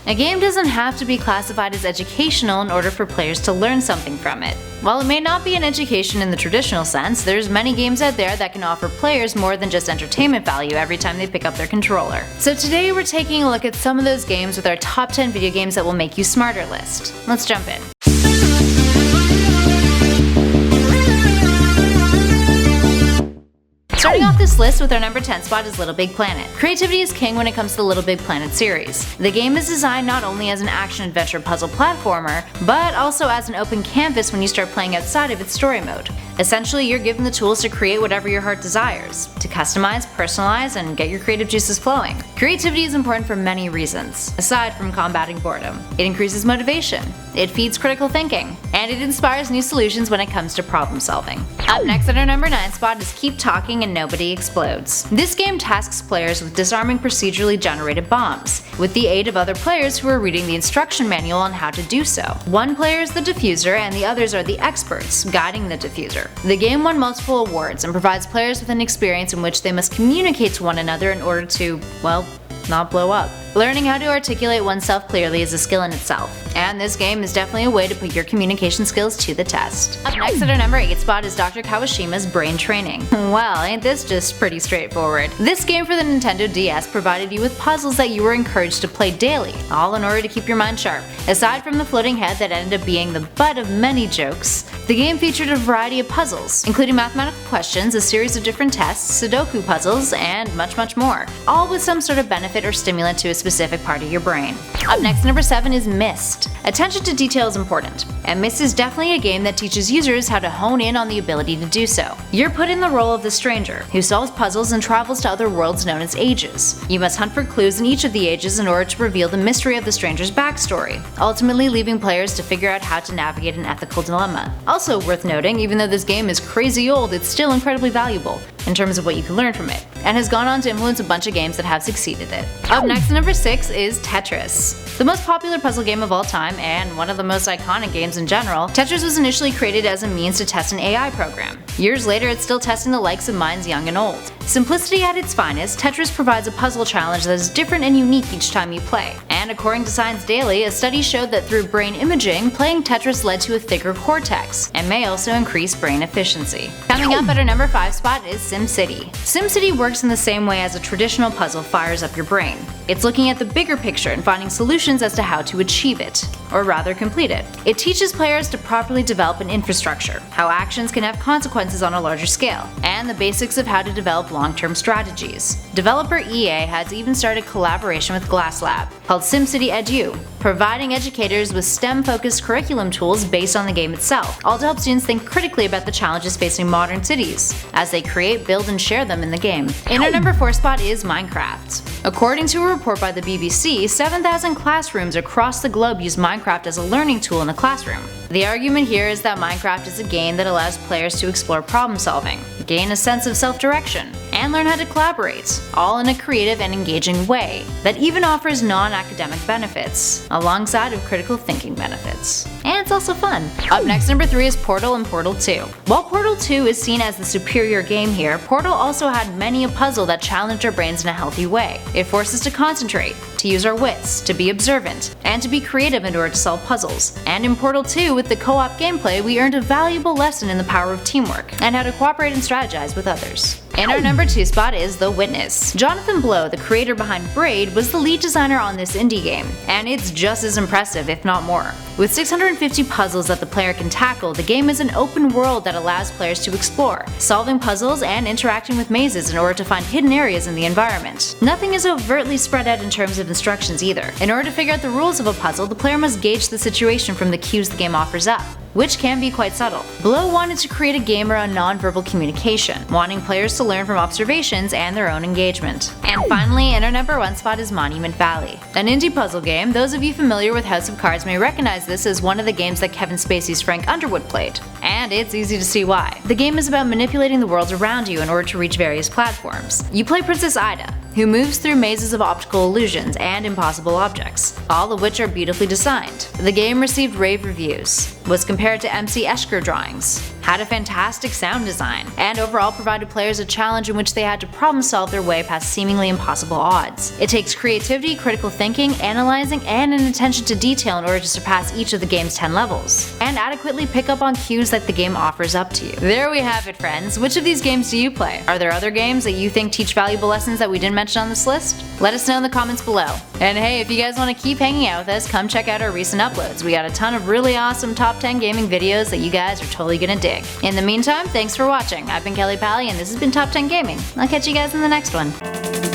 A game doesn't have to be classified as educational in order for players to learn something from it. While it may not be an education in the traditional sense, there's many games out there that can offer players more than just entertainment value every time they pick up their controller. So today we're taking a look at some of those games with our top 10 video games that will make you smarter list. Let's jump in. Starting off this list with our number 10 spot is Little Big Planet. Creativity is king when it comes to the Little Big Planet series. The game is designed not only as an action-adventure puzzle platformer, but also as an open canvas when you start playing outside of its story mode. Essentially, you're given the tools to create whatever your heart desires, to customize, personalize, and get your creative juices flowing. Creativity is important for many reasons, aside from combating boredom. It increases motivation, it feeds critical thinking, and it inspires new solutions when it comes to problem solving. Up next at our number 9 spot is Keep Talking and Nobody Explodes. This game tasks players with disarming procedurally generated bombs, with the aid of other players who are reading the instruction manual on how to do so. One player is the diffuser and the others are the experts, guiding the diffuser. The game won multiple awards and provides players with an experience in which they must communicate to one another in order to, well, not blow up. Learning how to articulate oneself clearly is a skill in itself, and this game is definitely a way to put your communication skills to the test. Up next at our number 8 spot is Dr. KAWASHIMA'S Brain Training. Well, ain't this just pretty straightforward? This game for the Nintendo DS provided you with puzzles that you were encouraged to play daily, all in order to keep your mind sharp. Aside from the floating head that ended up being the butt of many jokes, the game featured a variety of puzzles, including mathematical questions, a series of different tests, Sudoku puzzles, and much more, all with some sort of benefit or stimulant to a specific part of your brain. Up next, number 7 is MYST. Attention to detail is important, and MYST is definitely a game that teaches users how to hone in on the ability to do so. You're put in the role of the stranger, who solves puzzles and travels to other worlds known as ages. You must hunt for clues in each of the ages in order to reveal the mystery of the stranger's backstory, ultimately leaving players to figure out how to navigate an ethical dilemma. Also worth noting, even though this game is crazy old, it's still incredibly valuable in terms of what you can learn from it, and has gone on to influence a bunch of games that have succeeded it. Up next, number 6 is Tetris. The most popular puzzle game of all time, and one of the most iconic games in general, Tetris was initially created as a means to test an AI program. Years later, it's still testing the likes of minds young and old. Simplicity at its finest, Tetris provides a puzzle challenge that is different and unique each time you play. And according to Science Daily, a study showed that through brain imaging, playing Tetris led to a thicker cortex, and may also increase brain efficiency. Coming up at our number 5 spot is SimCity. SimCity works in the same way as a traditional puzzle fires up your brain. It's looking at the bigger picture and finding solutions as to how to achieve it, or rather complete it. It teaches players to properly develop an infrastructure, how actions can have consequences on a larger scale, and the basics of how to develop long-term strategies. Developer EA has even started a collaboration with Glass Lab called SimCity Edu, providing educators with STEM-focused curriculum tools based on the game itself, all to help students think critically about the challenges facing modern cities, as they create, build, and share them in the game. In our number 4 spot is Minecraft. According to a report by the BBC, 7,000 classrooms across the globe use Minecraft as a learning tool in the classroom. The argument here is that Minecraft is a game that allows players to explore problem solving, gain a sense of self-direction, and learn how to collaborate, all in a creative and engaging way that even offers non-academic benefits, alongside of critical thinking benefits. And it's also fun. Up next, number 3 is Portal and Portal 2. While Portal 2 is seen as the superior game here, Portal also had many a puzzle that challenged our brains in a healthy way. It forced us to concentrate, to use our wits, to be observant, and to be creative in order to solve puzzles. And in Portal 2, with the co-op gameplay, we earned a valuable lesson in the power of teamwork, and how to cooperate and strategize with others. And our number 2 spot is The Witness. Jonathan Blow, the creator behind Braid, was the lead designer on this indie game, and it's just as impressive, if not more. With 650 puzzles that the player can tackle, the game is an open world that allows players to explore, solving puzzles and interacting with mazes in order to find hidden areas in the environment. Nothing is overtly spread out in terms of instructions either. In order to figure out the rules of a puzzle, the player must gauge the situation from the cues the game offers up, which can be quite subtle. Blow wanted to create a game around nonverbal communication, wanting players to learn from observations and their own engagement. And finally, in our number 1 spot is Monument Valley. An indie puzzle game, those of you familiar with House of Cards may recognize this as one of the games that Kevin Spacey's Frank Underwood played. And it's easy to see why. The game is about manipulating the world around you in order to reach various platforms. You play Princess Ida, who moves through mazes of optical illusions and impossible objects, all of which are beautifully designed. The game received rave reviews. was compared to MC Escher drawings, had a fantastic sound design, and overall provided players a challenge in which they had to problem solve their way past seemingly impossible odds. It takes creativity, critical thinking, analyzing, and an attention to detail in order to surpass each of the game's 10 levels, and adequately pick up on cues that the game offers up to you. There we have it, friends. Which of these games do you play? Are there other games that you think teach valuable lessons that we didn't mention on this list? Let us know in the comments below. And hey, if you guys want to keep hanging out with us, come check out our recent uploads. We got a ton of really awesome top 10 gaming videos that you guys are totally gonna dig. In the meantime, thanks for watching. I've been Kelly Pally, and this has been Top 10 Gaming. I'll catch you guys in the next one.